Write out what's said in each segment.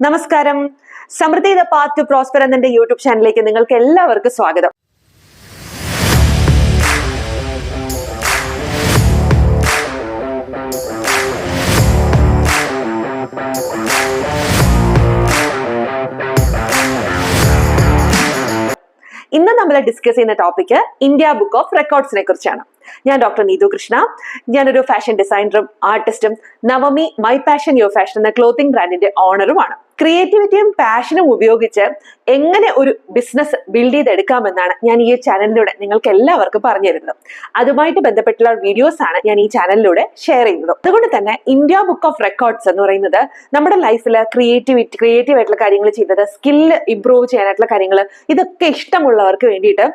നമസ്കാരം. Samriddhi the path to prosper എന്ന YouTube ചാനലിലേക്ക് നിങ്ങൾക്ക് എല്ലാവർക്കും സ്വാഗതം. ഇന്ന് നമ്മൾ ഡിസ്കസ് ചെയ്യുന്ന ടോപ്പിക് ഇന്ത്യ ബുക്ക് ഓഫ് റെക്കോർഡ്സിനെ കുറിച്ചാണ്. ഞാൻ ഡോക്ടർ നീതു കൃഷ്ണ. ഞാനൊരു ഫാഷൻ ഡിസൈനറും ആർട്ടിസ്റ്റും Navami my passion your fashion എന്ന ക്ലോത്തിങ് ബ്രാൻഡിന്റെ ഓണറുമാണ്. ക്രിയേറ്റിവിറ്റിയും പാഷനും ഉപയോഗിച്ച് എങ്ങനെ ഒരു ബിസിനസ് ബിൽഡ് ചെയ്തെടുക്കാമെന്നാണ് ഞാൻ ഈ ചാനലിലൂടെ നിങ്ങൾക്ക് എല്ലാവർക്കും പറഞ്ഞു തരുന്നത്. അതുമായിട്ട് ബന്ധപ്പെട്ടുള്ള വീഡിയോസ് ആണ് ഞാൻ ഈ ചാനലിലൂടെ ഷെയർ ചെയ്യുന്നത്. അതുകൊണ്ട് തന്നെ ഇന്ത്യ ബുക്ക് ഓഫ് റെക്കോർഡ്സ് എന്ന് പറയുന്നത് നമ്മുടെ ലൈഫിൽ ക്രിയേറ്റീവ് ആയിട്ടുള്ള കാര്യങ്ങൾ ചെയ്യുന്നത്, സ്കില്ല് ഇംപ്രൂവ് ചെയ്യാനായിട്ടുള്ള കാര്യങ്ങൾ, ഇതൊക്കെ ഇഷ്ടമുള്ളവർക്ക് വേണ്ടിയിട്ട്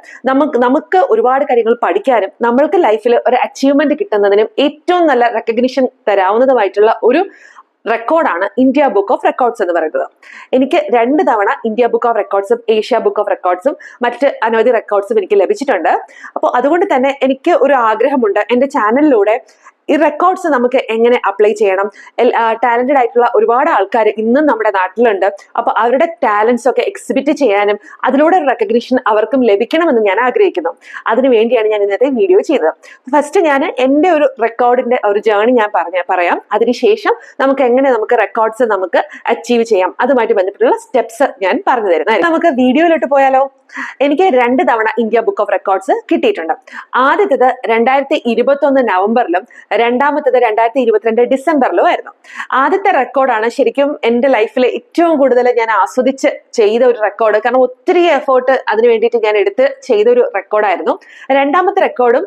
നമുക്ക് ഒരുപാട് കാര്യങ്ങൾ പഠിക്കാനും നമ്മൾക്ക് ലൈഫിൽ ഒരു അച്ചീവ്മെന്റ് കിട്ടുന്നതിനും ഏറ്റവും നല്ല റെക്കഗ്നിഷൻ തരാവുന്നതുമായിട്ടുള്ള ഒരു റെക്കോർഡാണ് ഇന്ത്യ ബുക്ക് ഓഫ് റെക്കോർഡ്സ് എന്ന് പറയുന്നത്. എനിക്ക് 2 തവണ ഇന്ത്യ ബുക്ക് ഓഫ് റെക്കോർഡ്സും ഏഷ്യ ബുക്ക് ഓഫ് റെക്കോർഡ്സും മറ്റ് അനവധി റെക്കോർഡ്സും എനിക്ക് ലഭിച്ചിട്ടുണ്ട്. അപ്പോൾ അതുകൊണ്ട് തന്നെ എനിക്ക് ഒരു ആഗ്രഹമുണ്ട്, എൻ്റെ ചാനലിലൂടെ ഈ റെക്കോർഡ്സ് നമുക്ക് എങ്ങനെ അപ്ലൈ ചെയ്യണം. ടാലന്റഡ് ആയിട്ടുള്ള ഒരുപാട് ആൾക്കാർ ഇന്നും നമ്മുടെ നാട്ടിലുണ്ട്. അപ്പൊ അവരുടെ ടാലൻസ് ഒക്കെ എക്സിബിറ്റ് ചെയ്യാനും അതിലൂടെ ഒരു റെക്കഗ്നിഷൻ അവർക്കും ലഭിക്കണമെന്ന് ഞാൻ ആഗ്രഹിക്കുന്നു. അതിനു വേണ്ടിയാണ് ഞാൻ ഇന്നത്തെ വീഡിയോ ചെയ്തത്. ഫസ്റ്റ് ഞാൻ എൻ്റെ ഒരു റെക്കോർഡിന്റെ ഒരു ജേർണി ഞാൻ പറയാം. അതിനുശേഷം നമുക്ക് റെക്കോർഡ്സ് നമുക്ക് അച്ചീവ് ചെയ്യാം, അതുമായിട്ട് ബന്ധപ്പെട്ടുള്ള സ്റ്റെപ്സ് ഞാൻ പറഞ്ഞു തരുന്നത്. നമുക്ക് വീഡിയോയിലോട്ട് പോയാലോ? എനിക്ക് 2 തവണ ഇന്ത്യ ബുക്ക് ഓഫ് റെക്കോർഡ്സ് കിട്ടിയിട്ടുണ്ട്. ആദ്യത്തേത് 2021 നവംബറിലും രണ്ടാമത്തേത് 2022 ഡിസംബറിലും ആയിരുന്നു. ആദ്യത്തെ റെക്കോർഡാണ് ശരിക്കും എൻ്റെ ലൈഫിൽ ഏറ്റവും കൂടുതൽ ഞാൻ ആസ്വദിച്ച് ചെയ്ത ഒരു റെക്കോർഡ്. കാരണം ഒത്തിരി എഫേർട്ട് അതിന് വേണ്ടിയിട്ട് ഞാൻ എടുത്ത് ചെയ്ത ഒരു റെക്കോർഡായിരുന്നു. രണ്ടാമത്തെ റെക്കോർഡും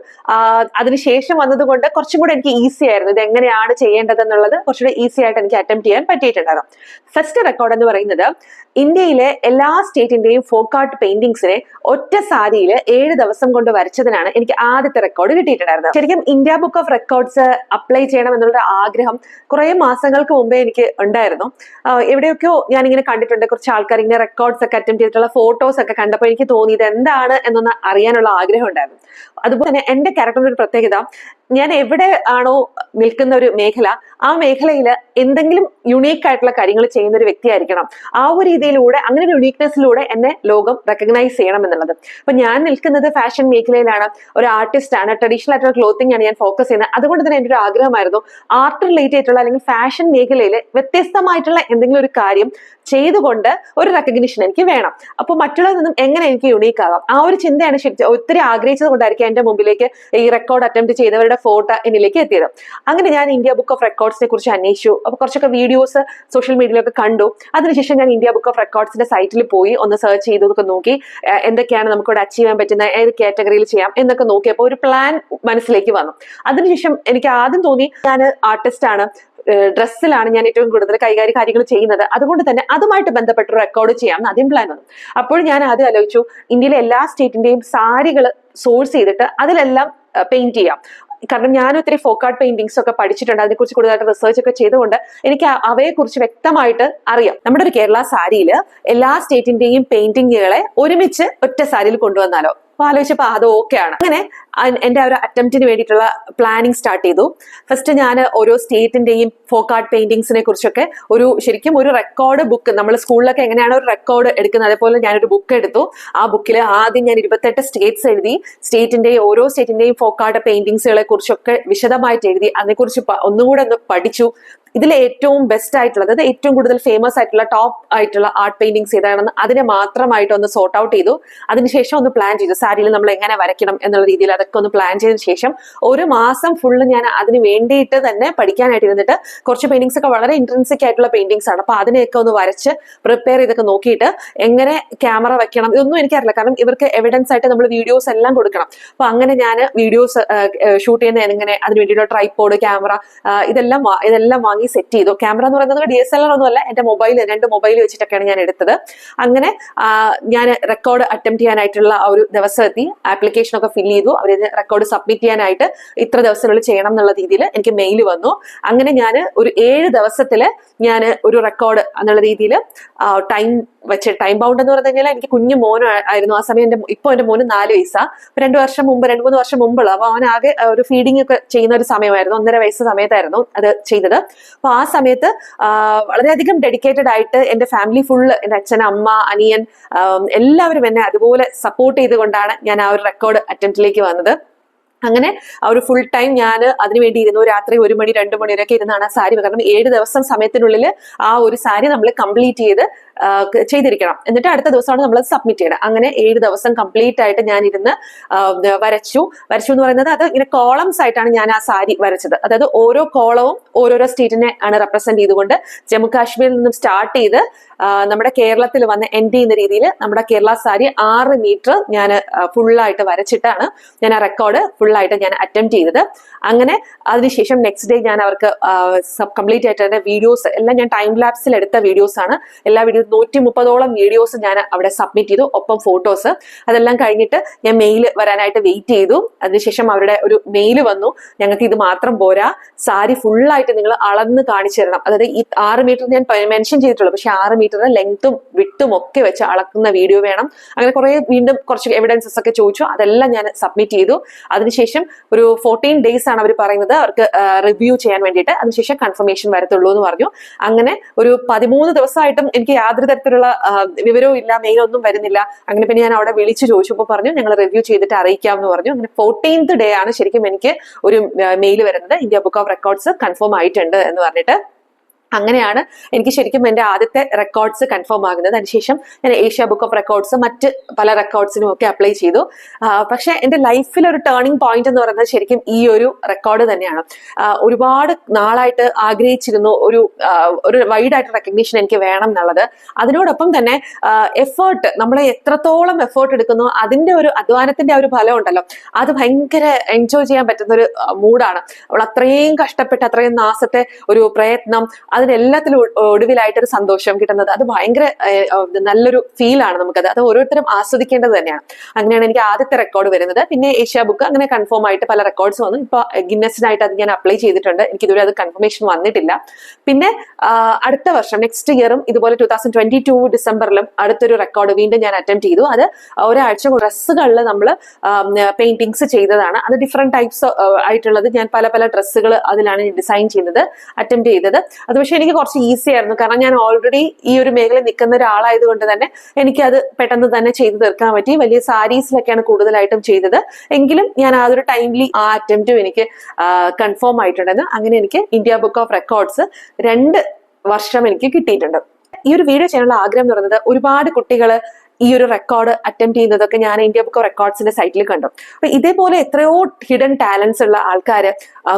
അതിനുശേഷം വന്നതുകൊണ്ട് കുറച്ചും കൂടെ എനിക്ക് ഈസി ആയിരുന്നു. ഇത് എങ്ങനെയാണ് ചെയ്യേണ്ടതെന്നുള്ളത് കുറച്ചുകൂടെ ഈസി ആയിട്ട് എനിക്ക് അറ്റംപ്റ്റ് ചെയ്യാൻ പറ്റിയിട്ടുണ്ടായിരുന്നു. ഫസ്റ്റ് റെക്കോർഡ് എന്ന് പറയുന്നത് ഇന്ത്യയിലെ എല്ലാ സ്റ്റേറ്റിന്റെയും ഫോക്ക് ആർട്ട് പെയിന്റിങ്സിനെ ഒറ്റ സാരിയിൽ 7 ദിവസം കൊണ്ട് വരച്ചതിനാണ് എനിക്ക് ആദ്യത്തെ റെക്കോർഡ് കിട്ടിയിട്ടുണ്ടായിരുന്നത്. ശരിക്കും India book of records apply ചെയ്യണം എന്നുള്ള ആഗ്രഹം കുറെ മാസങ്ങൾക്ക് മുമ്പേ എനിക്ക് ഉണ്ടായിരുന്നു. എവിടെയൊക്കെയോ ഞാനിങ്ങനെ കണ്ടിട്ടുണ്ട്, കുറച്ച് ആൾക്കാർ ഇങ്ങനെ റെക്കോർഡ്സ് ഒക്കെ അറ്റംപ്റ്റ് ചെയ്തിട്ടുള്ള ഫോട്ടോസ് ഒക്കെ കണ്ടപ്പോൾ എനിക്ക് തോന്നി ഇത് എന്താണ് എന്നൊന്ന് അറിയാനുള്ള ആഗ്രഹം ഉണ്ടായിരുന്നു. അതുപോലെ തന്നെ എന്റെ ക്യാരക്ടറിന്റെ ഒരു പ്രത്യേകത, ഞാൻ എവിടെ ആണോ നിൽക്കുന്ന ഒരു മേഖല, ആ മേഖലയിൽ എന്തെങ്കിലും യുണീക്ക് ആയിട്ടുള്ള കാര്യങ്ങൾ ചെയ്യുന്ന ഒരു വ്യക്തിയായിരിക്കണം. ആ ഒരു രീതിയിലൂടെ, അങ്ങനെ ഒരു യുണീക്നെസ്സിലൂടെ എന്നെ ലോകം റെക്കഗ്നൈസ് ചെയ്യണം എന്നുള്ളത്. അപ്പൊ ഞാൻ നിൽക്കുന്നത് ഫാഷൻ മേഖലയിലാണ്, ഒരു ആർട്ടിസ്റ്റ് ആണ്, ട്രഡീഷണൽ ആയിട്ടുള്ള ക്ലോത്തിങ് ആണ് ഞാൻ ഫോക്കസ് ചെയ്യുന്നത്. അതുകൊണ്ട് തന്നെ എൻ്റെ ഒരു ആഗ്രഹമായിരുന്നു ആർട്ട് റിലേറ്റഡ് ആയിട്ടുള്ള അല്ലെങ്കിൽ ഫാഷൻ മേഖലയിൽ വ്യത്യസ്തമായിട്ടുള്ള എന്തെങ്കിലും ഒരു കാര്യം ചെയ്തുകൊണ്ട് ഒരു റെക്കഗ്നിഷൻ എനിക്ക് വേണം. അപ്പോൾ മറ്റുള്ളവരിൽ നിന്നും എങ്ങനെ എനിക്ക് യുണീക്ക് ആകാം, ആ ഒരു ചിന്തയാണ് ഒത്തിരി ആഗ്രഹിച്ചത് കൊണ്ടായിരിക്കും എന്റെ മുമ്പിലേക്ക് ഈ റെക്കോർഡ് അറ്റംപ്റ്റ് ചെയ്തവരുടെ ഫോട്ടോ എന്നിലേക്ക് എത്തിയത്. അങ്ങനെ ഞാൻ ഇന്ത്യ ബുക്ക് ഓഫ് റെക്കോർഡ്സിനെ കുറിച്ച് അന്വേഷിച്ചു. അപ്പൊ കുറച്ചൊക്കെ വീഡിയോസ് സോഷ്യൽ മീഡിയയിലൊക്കെ കണ്ടു. അതിനുശേഷം ഞാൻ ഇന്ത്യ ബുക്ക് ഓഫ് റെക്കോർഡ്സിന്റെ സൈറ്റിൽ പോയി ഒന്ന് സെർച്ച് ചെയ്തൊക്കെ നോക്കി, എന്തൊക്കെയാണ് നമുക്കിവിടെ അച്ചീവ് ചെയ്യാൻ പറ്റുന്ന, ഏത് കാറ്റഗറിയിൽ ചെയ്യാം എന്നൊക്കെ നോക്കിയപ്പോൾ ഒരു പ്ലാൻ മനസ്സിലേക്ക് വന്നു. അതിനുശേഷം എനിക്ക് ആദ്യം തോന്നി, ഞാൻ ആർട്ടിസ്റ്റ് ആണ്, ഡ്രസ്സിലാണ് ഞാൻ ഏറ്റവും കൂടുതൽ കൈകാര്യം കാര്യങ്ങൾ ചെയ്യുന്നത്, അതുകൊണ്ട് തന്നെ അതുമായിട്ട് ബന്ധപ്പെട്ട് റെക്കോർഡ് ചെയ്യാമെന്ന് ആദ്യം പ്ലാൻ വന്നു. അപ്പോൾ ഞാൻ ആദ്യം ആലോചിച്ചു, ഇന്ത്യയിലെ എല്ലാ സ്റ്റേറ്റിന്റെയും സാരികൾ സോഴ്സ് ചെയ്തിട്ട് അതിലെല്ലാം പെയിന്റ് ചെയ്യാം. കാരണം ഞാൻ ഒത്തിരി ഫോക്ക് ആർട്ട് പെയിന്റിങ്സ് ഒക്കെ പഠിച്ചിട്ടുണ്ട്, അതിനെക്കുറിച്ച് കൂടുതലായിട്ട് റിസർച്ച് ഒക്കെ ചെയ്തുകൊണ്ട് എനിക്ക് അവയെക്കുറിച്ച് വ്യക്തമായിട്ട് അറിയാം. നമ്മുടെ ഒരു കേരള സാരിയിൽ എല്ലാ സ്റ്റേറ്റിന്റെയും പെയിന്റിങ്ങുകളെ ഒരുമിച്ച് ഒറ്റ സാരിയിൽ കൊണ്ടുവന്നാലോ? ആലോചിച്ചപ്പോൾ അത് ഓക്കെ ആണ്. അങ്ങനെ എൻ്റെ ആ ഒരു അറ്റംപ്റ്റിന് വേണ്ടിയിട്ടുള്ള പ്ലാനിങ് സ്റ്റാർട്ട് ചെയ്തു. ഫസ്റ്റ് ഞാൻ ഓരോ സ്റ്റേറ്റിന്റെയും ഫോക്ക് ആർട്ട് പെയിന്റിങ്സിനെ കുറിച്ചൊക്കെ ശരിക്കും ഒരു റെക്കോർഡ് ബുക്ക്, നമ്മൾ സ്കൂളിലൊക്കെ എങ്ങനെയാണ് ഒരു റെക്കോർഡ് എടുക്കുന്നത്, അതേപോലെ ഞാനൊരു ബുക്ക് എടുത്തു. ആ ബുക്കിൽ ആദ്യം ഞാൻ 28 സ്റ്റേറ്റ്സ് എഴുതി. ഓരോ സ്റ്റേറ്റിന്റെയും ഫോക്ക് ആർട്ട് പെയിന്റിങ്സുകളെ കുറിച്ചൊക്കെ വിശദമായിട്ട് എഴുതി. അതിനെക്കുറിച്ച് ഒന്നുകൂടെ ഒന്ന് പഠിച്ചു. ഇതിൽ ഏറ്റവും ബെസ്റ്റ് ആയിട്ടുള്ളത്, അതായത് ഏറ്റവും കൂടുതൽ ഫേമസ് ആയിട്ടുള്ള ടോപ്പ് ആയിട്ടുള്ള ആർട്ട് പെയിന്റിങ്സ് ഏതാണെന്ന് അതിനെ മാത്രമായിട്ട് ഒന്ന് സോർട്ട് ഔട്ട് ചെയ്തു. അതിനുശേഷം ഒന്ന് പ്ലാൻ ചെയ്തു, സാരിയിൽ നമ്മൾ എങ്ങനെ വരയ്ക്കണം എന്നുള്ള രീതിയിൽ അതൊക്കെ ഒന്ന് പ്ലാൻ ചെയ്തതിനു ശേഷം 1 മാസം ഫുള്ള് ഞാൻ അതിന് വേണ്ടിയിട്ട് തന്നെ പഠിക്കാനായിട്ട് ഇരുന്നിട്ട്, കുറച്ച് പെയിന്റിങ്സ് ഒക്കെ വളരെ ഇൻട്രൻസിക് ആയിട്ടുള്ള പെയിന്റിങ്സ് ആണ്. അപ്പൊ അതിനെയൊക്കെ ഒന്ന് വരച്ച് പ്രിപ്പയർ ചെയ്തൊക്കെ നോക്കിയിട്ട് എങ്ങനെ ക്യാമറ വെക്കണം ഇതൊന്നും എനിക്കറിയില്ല. കാരണം ഇവർക്ക് എവിഡൻസ് ആയിട്ട് നമ്മൾ വീഡിയോസ് എല്ലാം കൊടുക്കണം. അപ്പൊ അങ്ങനെ ഞാൻ വീഡിയോസ് ഷൂട്ട് ചെയ്യുന്ന എങ്ങനെ, അതിന് വേണ്ടിയിട്ടുള്ള ട്രൈപോഡ്, ക്യാമറ, ഇതെല്ലാം വാങ്ങി സെറ്റ് ചെയ്തു. ക്യാമറ എന്ന് പറയുന്നത് DSLR ഒന്നുമല്ല, എന്റെ മൊബൈൽ, 2 മൊബൈൽ വെച്ചിട്ടൊക്കെയാണ് ഞാൻ എടുത്തത്. അങ്ങനെ ഞാൻ റെക്കോർഡ് അറ്റംപ്റ്റ് ചെയ്യാനായിട്ടുള്ള ആ ഒരു ദിവസം എത്തി. ആപ്ലിക്കേഷൻ ഒക്കെ ഫിൽ ചെയ്തു. അവർ റെക്കോർഡ് സബ്മിറ്റ് ചെയ്യാനായിട്ട് ഇത്ര ദിവസത്തിനുള്ളിൽ ചെയ്യണം എന്നുള്ള രീതിയിൽ എനിക്ക് മെയിൽ വന്നു. അങ്ങനെ ഞാൻ ഒരു 7 ദിവസത്തില് ഞാൻ ഒരു റെക്കോർഡ് എന്നുള്ള രീതിയിൽ ടൈം ടൈം ബൗണ്ട് എന്ന് പറഞ്ഞു കഴിഞ്ഞാൽ, എനിക്ക് കുഞ്ഞു മോൻ ആയിരുന്നു ആ സമയം. ഇപ്പൊ എന്റെ മോന് 4 വയസ്സാ. 2 3 വർഷം മുമ്പുള്ള, അപ്പൊ അവൻ ആകെ ഒരു ഫീഡിങ് ഒക്കെ ചെയ്യുന്ന ഒരു സമയമായിരുന്നു. 1.5 വയസ്സ് സമയത്തായിരുന്നു അത് ചെയ്തത്. അപ്പൊ ആ സമയത്ത് വളരെയധികം ഡെഡിക്കേറ്റഡ് ആയിട്ട് എന്റെ ഫാമിലി ഫുള്ള്, എന്റെ അച്ഛൻ, അമ്മ, അനിയൻ, എല്ലാവരും എന്നെ അതുപോലെ സപ്പോർട്ട് ചെയ്തുകൊണ്ടാണ് ഞാൻ ആ ഒരു റെക്കോർഡ് അറ്റംപ്റ്റിലേക്ക് വന്നത്. അങ്ങനെ ആ ഒരു ഫുൾ ടൈം ഞാൻ അതിനുവേണ്ടി ഇരുന്നു. രാത്രി 1 മണി 2 മണി വരെയൊക്കെ ഇരുന്നാണ് ആ സാരി, കാരണം 7 ദിവസം സമയത്തിനുള്ളിൽ ആ ഒരു സാരി നമ്മൾ കംപ്ലീറ്റ് ചെയ്തിരിക്കണം. എന്നിട്ട് അടുത്ത ദിവസമാണ് നമ്മൾ സബ്മിറ്റ് ചെയ്യണം. അങ്ങനെ 7 ദിവസം കംപ്ലീറ്റ് ആയിട്ട് ഞാൻ ഇരുന്ന് വരച്ചു എന്ന് പറയുന്നത് അത് ഇങ്ങനെ കോളംസ് ആയിട്ടാണ് ഞാൻ ആ സാരി വരച്ചത്. അതായത് ഓരോ കോളവും ഓരോരോ സ്റ്റേറ്റിനെ ആണ് റെപ്രസെന്റ് ചെയ്തുകൊണ്ട് ജമ്മു കാശ്മീരിൽ നിന്നും സ്റ്റാർട്ട് ചെയ്ത് നമ്മുടെ കേരളത്തിൽ വന്ന് എൻഡ് ചെയ്യുന്ന രീതിയിൽ നമ്മുടെ കേരള സാരി 6 മീറ്റർ ഞാൻ ഫുള്ളായിട്ട് വരച്ചിട്ടാണ് ഞാൻ ആ റെക്കോർഡ് ഫുള്ളായിട്ട് ഞാൻ അറ്റംപ്റ്റ് ചെയ്തത്. അങ്ങനെ അതിനുശേഷം നെക്സ്റ്റ് ഡേ ഞാൻ അവർക്ക് കംപ്ലീറ്റ് ആയിട്ട് തന്നെ വീഡിയോസ് എല്ലാം ഞാൻ ടൈം ലാപ്സിൽ എടുത്ത വീഡിയോസ് ആണ്. എല്ലാ വീഡിയോസ് 130ഓളം വീഡിയോസ് ഞാൻ അവിടെ സബ്മിറ്റ് ചെയ്തു, ഒപ്പം ഫോട്ടോസ്. അതെല്ലാം കഴിഞ്ഞിട്ട് ഞാൻ മെയിൽ വരാനായിട്ട് വെയിറ്റ് ചെയ്തു. അതിനുശേഷം അവരുടെ ഒരു മെയിൽ വന്നു, ഞങ്ങൾക്ക് ഇത് മാത്രം പോരാ, സാരി ഫുള്ളായിട്ട് നിങ്ങൾ അളന്ന് കാണിച്ചു തരണം. അതായത് ഈ 6 മീറ്റർ ഞാൻ മെൻഷൻ ചെയ്തിട്ടുള്ളൂ, പക്ഷെ 6 മീറ്റർ ലെങ്ത്തും വിട്ടും ഒക്കെ വെച്ച് അളക്കുന്ന വീഡിയോ വേണം. അങ്ങനെ വീണ്ടും കുറച്ച് എവിഡൻസസ് ഒക്കെ ചോദിച്ചു, അതെല്ലാം ഞാൻ സബ്മിറ്റ് ചെയ്തു. അതിനുശേഷം ഒരു 14 ഡേയ്സ് ആണ് അവർ പറയുന്നത് അവർക്ക് റിവ്യൂ ചെയ്യാൻ വേണ്ടിയിട്ട്, അതിനുശേഷം കൺഫർമേഷൻ വരത്തുള്ളൂ എന്ന് പറഞ്ഞു. അങ്ങനെ ഒരു 13 ദിവസമായിട്ടും എനിക്ക് യാതൊരു തരത്തിലുള്ള വിവരവും ഇല്ല, മെയിലൊന്നും വരുന്നില്ല. അങ്ങനെ പിന്നെ ഞാൻ അവിടെ വിളിച്ചു ചോദിച്ചപ്പോൾ പറഞ്ഞു ഞങ്ങൾ റിവ്യൂ ചെയ്തിട്ട് അറിയിക്കാം എന്ന് പറഞ്ഞു. അങ്ങനെ 14th ഡേ ആണ് ശരിക്കും എനിക്ക് ഒരു മെയിൽ വരുന്നത്, India book of records confirm ആയിട്ടുണ്ട് എന്ന് പറഞ്ഞിട്ട്. അങ്ങനെയാണ് എനിക്ക് ശരിക്കും എൻ്റെ ആദ്യത്തെ റെക്കോർഡ്സ് കൺഫേം ആകുന്നത്. അതിനുശേഷം ഞാൻ ഏഷ്യ ബുക്ക് ഓഫ് റെക്കോർഡ്സ് മറ്റ് പല റെക്കോർഡ്സിനും ഒക്കെ അപ്ലൈ ചെയ്തു. പക്ഷെ എൻ്റെ ലൈഫിൽ ഒരു ടേണിംഗ് പോയിന്റ് എന്ന് പറയുന്നത് ശരിക്കും ഈ ഒരു റെക്കോർഡ് തന്നെയാണ്. ഒരുപാട് നാളായിട്ട് ആഗ്രഹിച്ചിരുന്നു ഒരു വൈഡ് ആയിട്ട് റെക്കഗ്നീഷൻ എനിക്ക് വേണം എന്നുള്ളത്. അതിനോടൊപ്പം തന്നെ എഫേർട്ട്, നമ്മളെ എത്രത്തോളം എഫേർട്ട് എടുക്കുന്നു അതിന്റെ ഒരു അധ്വാനത്തിന്റെ ഒരു ഫലം ഉണ്ടല്ലോ, അത് ഭയങ്കര എൻജോയ് ചെയ്യാൻ പറ്റുന്ന ഒരു മൂഡാണ്. അവൾ അത്രയും കഷ്ടപ്പെട്ട് അത്രയും മാസത്തെ ഒരു പ്രയത്നം, അതിനെല്ലാത്തിലും ഒടുവിലായിട്ടൊരു സന്തോഷം കിട്ടുന്നത്, അത് ഭയങ്കര നല്ലൊരു ഫീലാണ് നമുക്കത്. അത് ഓരോരുത്തരും ആസ്വദിക്കേണ്ടത് തന്നെയാണ്. അങ്ങനെയാണ് എനിക്ക് ആദ്യത്തെ റെക്കോർഡ് വരുന്നത്. പിന്നെ ഏഷ്യ ബുക്ക്, അങ്ങനെ കൺഫേം ആയിട്ട് പല റെക്കോർഡ്സ് വന്നു. ഇപ്പൊ ഗിന്നസിനായിട്ട് അത് ഞാൻ അപ്ലൈ ചെയ്തിട്ടുണ്ട്, എനിക്ക് ഇതുവരെ അത് കൺഫർമേഷൻ വന്നിട്ടില്ല. പിന്നെ അടുത്ത വർഷം നെക്സ്റ്റ് ഇയറും ഇതുപോലെ 2022 ഡിസംബറിലും അടുത്തൊരു റെക്കോർഡ് വീണ്ടും ഞാൻ അറ്റംപ്റ്റ് ചെയ്തു. അത് ഒരാഴ്ച ഡ്രസ്സുകളിൽ നമ്മൾ പെയിന്റിങ്സ് ചെയ്തതാണ്. അത് ഡിഫറെന്റ് ടൈപ്സ് ആയിട്ടുള്ളത്, ഞാൻ പല പല ഡ്രസ്സുകൾ അതിലാണ് ഡിസൈൻ ചെയ്യുന്നത്, അറ്റംപ്റ്റ് ചെയ്തത്. അത് പക്ഷെ എനിക്ക് കുറച്ച് ഈസി ആയിരുന്നു, കാരണം ഞാൻ ഓൾറെഡി ഈ ഒരു മേഖലയിൽ നിൽക്കുന്ന ഒരാളായതുകൊണ്ട് തന്നെ എനിക്ക് അത് പെട്ടെന്ന് തന്നെ ചെയ്തു തീർക്കാൻ പറ്റി. വലിയ സാരീസിലൊക്കെയാണ് കൂടുതലായിട്ടും ചെയ്തത്, എങ്കിലും ഞാൻ ആ ഒരു ടൈംലി ആ അറ്റംപ്റ്റും എനിക്ക് കൺഫേം ആയിട്ടുണ്ടെന്ന്. അങ്ങനെ എനിക്ക് ഇന്ത്യ ബുക്ക് ഓഫ് റെക്കോർഡ്സ് 2 വർഷം എനിക്ക് കിട്ടിയിട്ടുണ്ട്. ഈ ഒരു വീഡിയോ ചെയ്യാനുള്ള ആഗ്രഹം എന്ന് പറയുന്നത്, ഒരുപാട് കുട്ടികൾ ഈ ഒരു റെക്കോർഡ് അറ്റംപ്റ്റ് ചെയ്യുന്നതൊക്കെ ഞാൻ ഇന്ത്യ ബുക്ക് ഓഫ് റെക്കോർഡ്സിന്റെ സൈറ്റിൽ കണ്ടു. അപ്പൊ ഇതേപോലെ എത്രയോ ഹിഡൻ ടാലൻസ് ഉള്ള ആൾക്കാര്,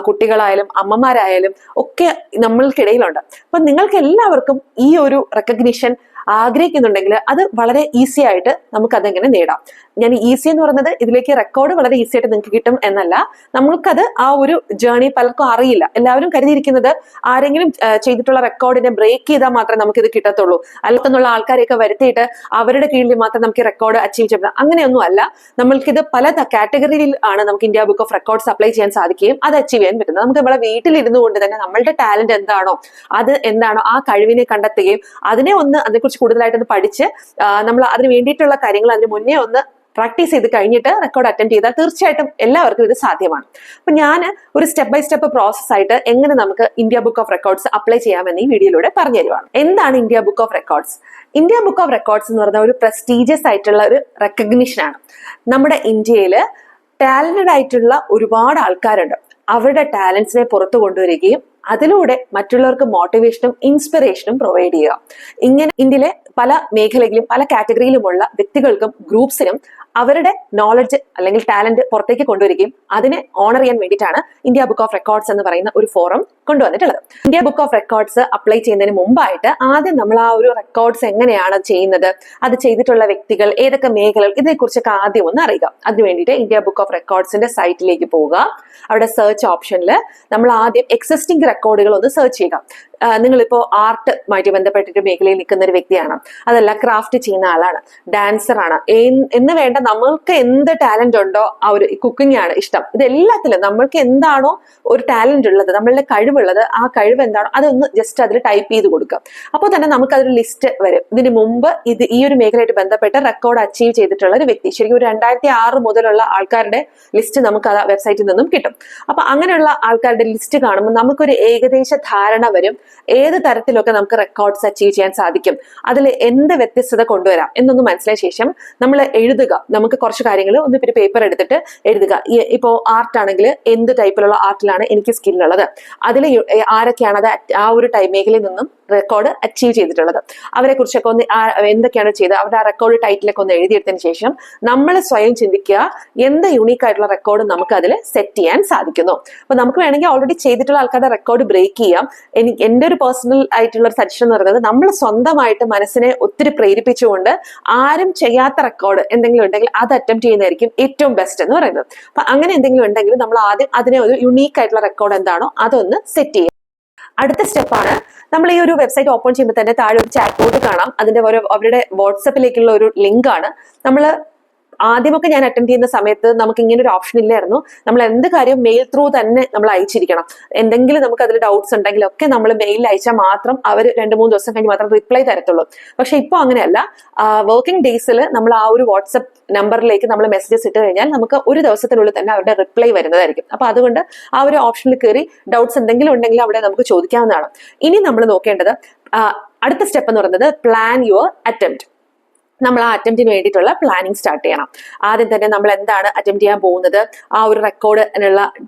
കുട്ടികളായാലും അമ്മമാരായാലും ഒക്കെ നമ്മൾക്കിടയിലുണ്ട്. അപ്പൊ നിങ്ങൾക്ക് എല്ലാവർക്കും ഈ ഒരു റെക്കഗ്നിഷൻ ആഗ്രഹിക്കുന്നുണ്ടെങ്കിൽ അത് വളരെ ഈസി ആയിട്ട് നമുക്ക് അതെങ്ങനെ നേടാം. ഞാൻ ഈസി എന്ന് പറയുന്നത് ഇതിലേക്ക് റെക്കോർഡ് വളരെ ഈസി ആയിട്ട് നിങ്ങൾക്ക് കിട്ടും എന്നല്ല, നമ്മൾക്കത് ആ ഒരു ജേർണി പലർക്കും അറിയില്ല. എല്ലാവരും കരുതിയിരിക്കുന്നത് ആരെങ്കിലും ചെയ്തിട്ടുള്ള റെക്കോർഡിനെ ബ്രേക്ക് ചെയ്താൽ മാത്രമേ നമുക്ക് ഇത് കിട്ടത്തുള്ളൂ, അല്ലാത്തുള്ള ആൾക്കാരെയൊക്കെ വരുത്തിയിട്ട് അവരുടെ കീഴിൽ മാത്രം നമുക്ക് റെക്കോർഡ് അച്ചീവ് ചെയ്യാം. അങ്ങനെയൊന്നും അല്ല. നമ്മൾക്കിത് പല കാറ്റഗറിയിൽ ആണ് നമുക്ക് India book of records apply ചെയ്യാൻ സാധിക്കുകയും അത് അച്ചീവ് ചെയ്യാൻ പറ്റുന്നത്. നമുക്ക് നമ്മളെ വീട്ടിലിരുന്നു കൊണ്ട് തന്നെ നമ്മളുടെ ടാലന്റ് എന്താണോ ആ കഴിവിനെ കണ്ടെത്തുകയും അതിനെക്കുറിച്ച് കൂടുതലായിട്ടൊന്ന് പഠിച്ച് നമ്മൾ അതിന് വേണ്ടിയിട്ടുള്ള കാര്യങ്ങൾ അതിന് മുന്നേ ഒന്ന് പ്രാക്ടീസ് ചെയ്ത് കഴിഞ്ഞിട്ട് റെക്കോർഡ് അറ്റൻഡ് ചെയ്താൽ തീർച്ചയായിട്ടും എല്ലാവർക്കും ഇത് സാധ്യമാണ്. അപ്പൊ ഞാൻ ഒരു സ്റ്റെപ്പ് ബൈ സ്റ്റെപ്പ് പ്രോസസ് ആയിട്ട് എങ്ങനെ നമുക്ക് India book of records apply ചെയ്യാമെന്ന് ഈ വീഡിയോയിലൂടെ പറഞ്ഞു തരുവാണ്. എന്താണ് India book of records? India book of records എന്ന് പറയുന്ന ഒരു പ്രസ്റ്റീജിയസ് ആയിട്ടുള്ള ഒരു റെക്കഗ്നിഷൻ ആണ്. നമ്മുടെ ഇന്ത്യയിൽ ടാലന്റഡ് ആയിട്ടുള്ള ഒരുപാട് ആൾക്കാരുണ്ട്. അവരുടെ ടാലൻസിനെ പുറത്തു കൊണ്ടുവരികയും അതിലൂടെ മറ്റുള്ളവർക്ക് മോട്ടിവേഷനും ഇൻസ്പിറേഷനും പ്രൊവൈഡ് ചെയ്യുക. ഇങ്ങനെ ഇന്ത്യയിലെ പല മേഖലയിലും പല കാറ്റഗറിയിലുമുള്ള വ്യക്തികൾക്കും ഗ്രൂപ്പ്സിനും അവരുടെ നോളജ് അല്ലെങ്കിൽ ടാലന്റ് പുറത്തേക്ക് കൊണ്ടുവരികയും അതിനെ ഓണർ ചെയ്യാൻ വേണ്ടിയിട്ടാണ് ഇന്ത്യ ബുക്ക് ഓഫ് റെക്കോർഡ്സ് എന്ന് പറയുന്ന ഒരു ഫോറം കൊണ്ടുവന്നിട്ടുള്ളത്. India book of records apply ചെയ്യുന്നതിന് മുമ്പായിട്ട് ആദ്യം നമ്മൾ ആ ഒരു റെക്കോർഡ്സ് എങ്ങനെയാണ് ചെയ്യുന്നത്, അത് ചെയ്തിട്ടുള്ള വ്യക്തികൾ, ഏതൊക്കെ മേഖലകൾ, ഇതിനെക്കുറിച്ചൊക്കെ ആദ്യം ഒന്ന് അറിയുക. അതിന് വേണ്ടിയിട്ട് ഇന്ത്യ ബുക്ക് ഓഫ് റെക്കോർഡ്സിന്റെ സൈറ്റിലേക്ക് പോവുക. അവിടെ സെർച്ച് ഓപ്ഷനിൽ നമ്മൾ ആദ്യം എക്സിസ്റ്റിംഗ് റെക്കോർഡുകൾ ഒന്ന് സെർച്ച് ചെയ്യുക. നിങ്ങളിപ്പോ ആർട്ടുമായിട്ട് ബന്ധപ്പെട്ടിട്ട് മേഖലയിൽ നിൽക്കുന്ന ഒരു വ്യക്തിയാണ്, അതല്ല ക്രാഫ്റ്റ് ചെയ്യുന്ന ആളാണ്, ഡാൻസർ ആണ് എന്ന് വേണ്ട നമ്മൾക്ക് എന്ത് ടാലന്റ് ഉണ്ടോ ആ ഒരു കുക്കിംഗ് ആണ് ഇഷ്ടം. ഇതെല്ലാത്തിലും നമ്മൾക്ക് എന്താണോ ഒരു ടാലന്റ് ഉള്ളത്, നമ്മളുടെ കഴിവുള്ളത്, ആ കഴിവ് എന്താണോ അതൊന്ന് ജസ്റ്റ് അതിൽ ടൈപ്പ് ചെയ്ത് കൊടുക്കുക. അപ്പോൾ തന്നെ നമുക്ക് അതൊരു ലിസ്റ്റ് വരും. ഇതിന് മുമ്പ് ഈ ഒരു മേഖലയായിട്ട് ബന്ധപ്പെട്ട് റെക്കോർഡ് അച്ചീവ് ചെയ്തിട്ടുള്ള ഒരു വ്യക്തി, ശരിക്കും ഒരു 2006 മുതലുള്ള ആൾക്കാരുടെ ലിസ്റ്റ് നമുക്ക് ആ വെബ്സൈറ്റിൽ നിന്നും കിട്ടും. അപ്പൊ അങ്ങനെയുള്ള ആൾക്കാരുടെ ലിസ്റ്റ് കാണുമ്പോൾ നമുക്കൊരു ഏകദേശ ധാരണ വരും ഏത് തരത്തിലൊക്കെ നമുക്ക് റെക്കോർഡ്സ് അച്ചീവ് ചെയ്യാൻ സാധിക്കും, അതിൽ എന്ത് വ്യത്യസ്തത കൊണ്ടുവരാം എന്നൊന്ന് മനസ്സിലായ ശേഷം നമ്മൾ എഴുതുക. നമുക്ക് കുറച്ച് കാര്യങ്ങൾ ഒന്ന് പേപ്പർ എടുത്തിട്ട് എഴുതുക. ഇപ്പോ ആർട്ട് ആണെങ്കിൽ എന്ത് ടൈപ്പിലുള്ള ആർട്ടിലാണ് എനിക്ക് സ്കില്ലുള്ളത്, അതിൽ ആരൊക്കെയാണ് അത് ആ ഒരു മേഖലയിൽ നിന്നും റെക്കോർഡ് അച്ചീവ് ചെയ്തിട്ടുള്ളത്, അവരെ കുറിച്ചൊക്കെ ഒന്ന് എന്തൊക്കെയാണ് ചെയ്തത്, അവരുടെ ആ റെക്കോർഡ് ടൈറ്റിലൊക്കെ ഒന്ന് എഴുതിയെടുത്തതിന് ശേഷം നമ്മൾ സ്വയം ചിന്തിക്കുക എന്ത് യുണീക്ക് ആയിട്ടുള്ള റെക്കോർഡ് നമുക്ക് അതിൽ സെറ്റ് ചെയ്യാൻ സാധിക്കുന്നു. അപ്പൊ നമുക്ക് വേണമെങ്കിൽ ഓൾറെഡി ചെയ്തിട്ടുള്ള ആൾക്കാരുടെ റെക്കോർഡ് ബ്രേക്ക് ചെയ്യാം. എന്റെ ഒരു പേഴ്സണൽ ആയിട്ടുള്ള ഒരു സജഷൻ എന്ന് പറയുന്നത് നമ്മൾ സ്വന്തമായിട്ട് മനസ്സിനെ ഒത്തിരി പ്രേരിപ്പിച്ചുകൊണ്ട് ആരും ചെയ്യാത്ത റെക്കോർഡ് എന്തെങ്കിലും ഉണ്ടെങ്കിൽ അത് അറ്റംപ്റ്റ് ചെയ്യുന്നതായിരിക്കും ഏറ്റവും ബെസ്റ്റ് എന്ന് പറയുന്നത്. അപ്പൊ അങ്ങനെ എന്തെങ്കിലും ഉണ്ടെങ്കിൽ നമ്മൾ ആദ്യം അതിനെ ഒരു യുണീക്ക് ആയിട്ടുള്ള റെക്കോർഡ് എന്താണോ അതൊന്ന് സെറ്റ് ചെയ്യും. അടുത്ത സ്റ്റെപ്പാണ്, നമ്മൾ ഈ ഒരു വെബ്സൈറ്റ് ഓപ്പൺ ചെയ്യുമ്പോൾ തന്നെ താഴെ ഒരു ചാറ്റ് ബോർഡ് കാണാം. അതിന്റെ അവരുടെ വാട്സപ്പിലേക്കുള്ള ഒരു ലിങ്ക് ആണ്. നമ്മൾ ആദ്യമൊക്കെ ഞാൻ അറ്റൻഡ് ചെയ്യുന്ന സമയത്ത് നമുക്ക് ഇങ്ങനെ ഒരു ഓപ്ഷൻ ഇല്ലായിരുന്നു. നമ്മൾ എന്ത് കാര്യം മെയിൽ ത്രൂ തന്നെ നമ്മൾ അയച്ചിരിക്കണം. എന്തെങ്കിലും നമുക്ക് അതിൽ ഡൗട്ട്സ് ഉണ്ടെങ്കിലൊക്കെ നമ്മൾ മെയിൽ അയച്ചാൽ മാത്രം അവർ 2-3 ദിവസം കഴിഞ്ഞ് മാത്രം റിപ്ലൈ തരത്തുള്ളൂ. പക്ഷെ ഇപ്പോൾ അങ്ങനെയല്ല. വർക്കിംഗ് ഡേയ്സിൽ നമ്മൾ ആ ഒരു വാട്സപ്പ് നമ്പറിലേക്ക് നമ്മൾ മെസ്സേജസ് ഇട്ട് കഴിഞ്ഞാൽ നമുക്ക് ഒരു ദിവസത്തിനുള്ളിൽ തന്നെ അവരുടെ റിപ്ലൈ വരുന്നതായിരിക്കും. അപ്പൊ അതുകൊണ്ട് ആ ഒരു ഓപ്ഷനിൽ കയറി ഡൗട്ട്സ് എന്തെങ്കിലും ഉണ്ടെങ്കിൽ അവിടെ നമുക്ക് ചോദിക്കാവുന്നതാണ്. ഇനി നമ്മൾ നോക്കേണ്ടത് അടുത്ത സ്റ്റെപ്പ് എന്ന് പറയുന്നത് പ്ലാൻ യുവർ അറ്റംപ്റ്റ്. നമ്മൾ ആ അറ്റംപ്റ്റിന് വേണ്ടിയിട്ടുള്ള പ്ലാനിങ് സ്റ്റാർട്ട് ചെയ്യണം. ആദ്യം തന്നെ നമ്മൾ എന്താണ് അറ്റംപ്റ്റ് ചെയ്യാൻ പോകുന്നത്, ആ ഒരു റെക്കോർഡിനുള്ള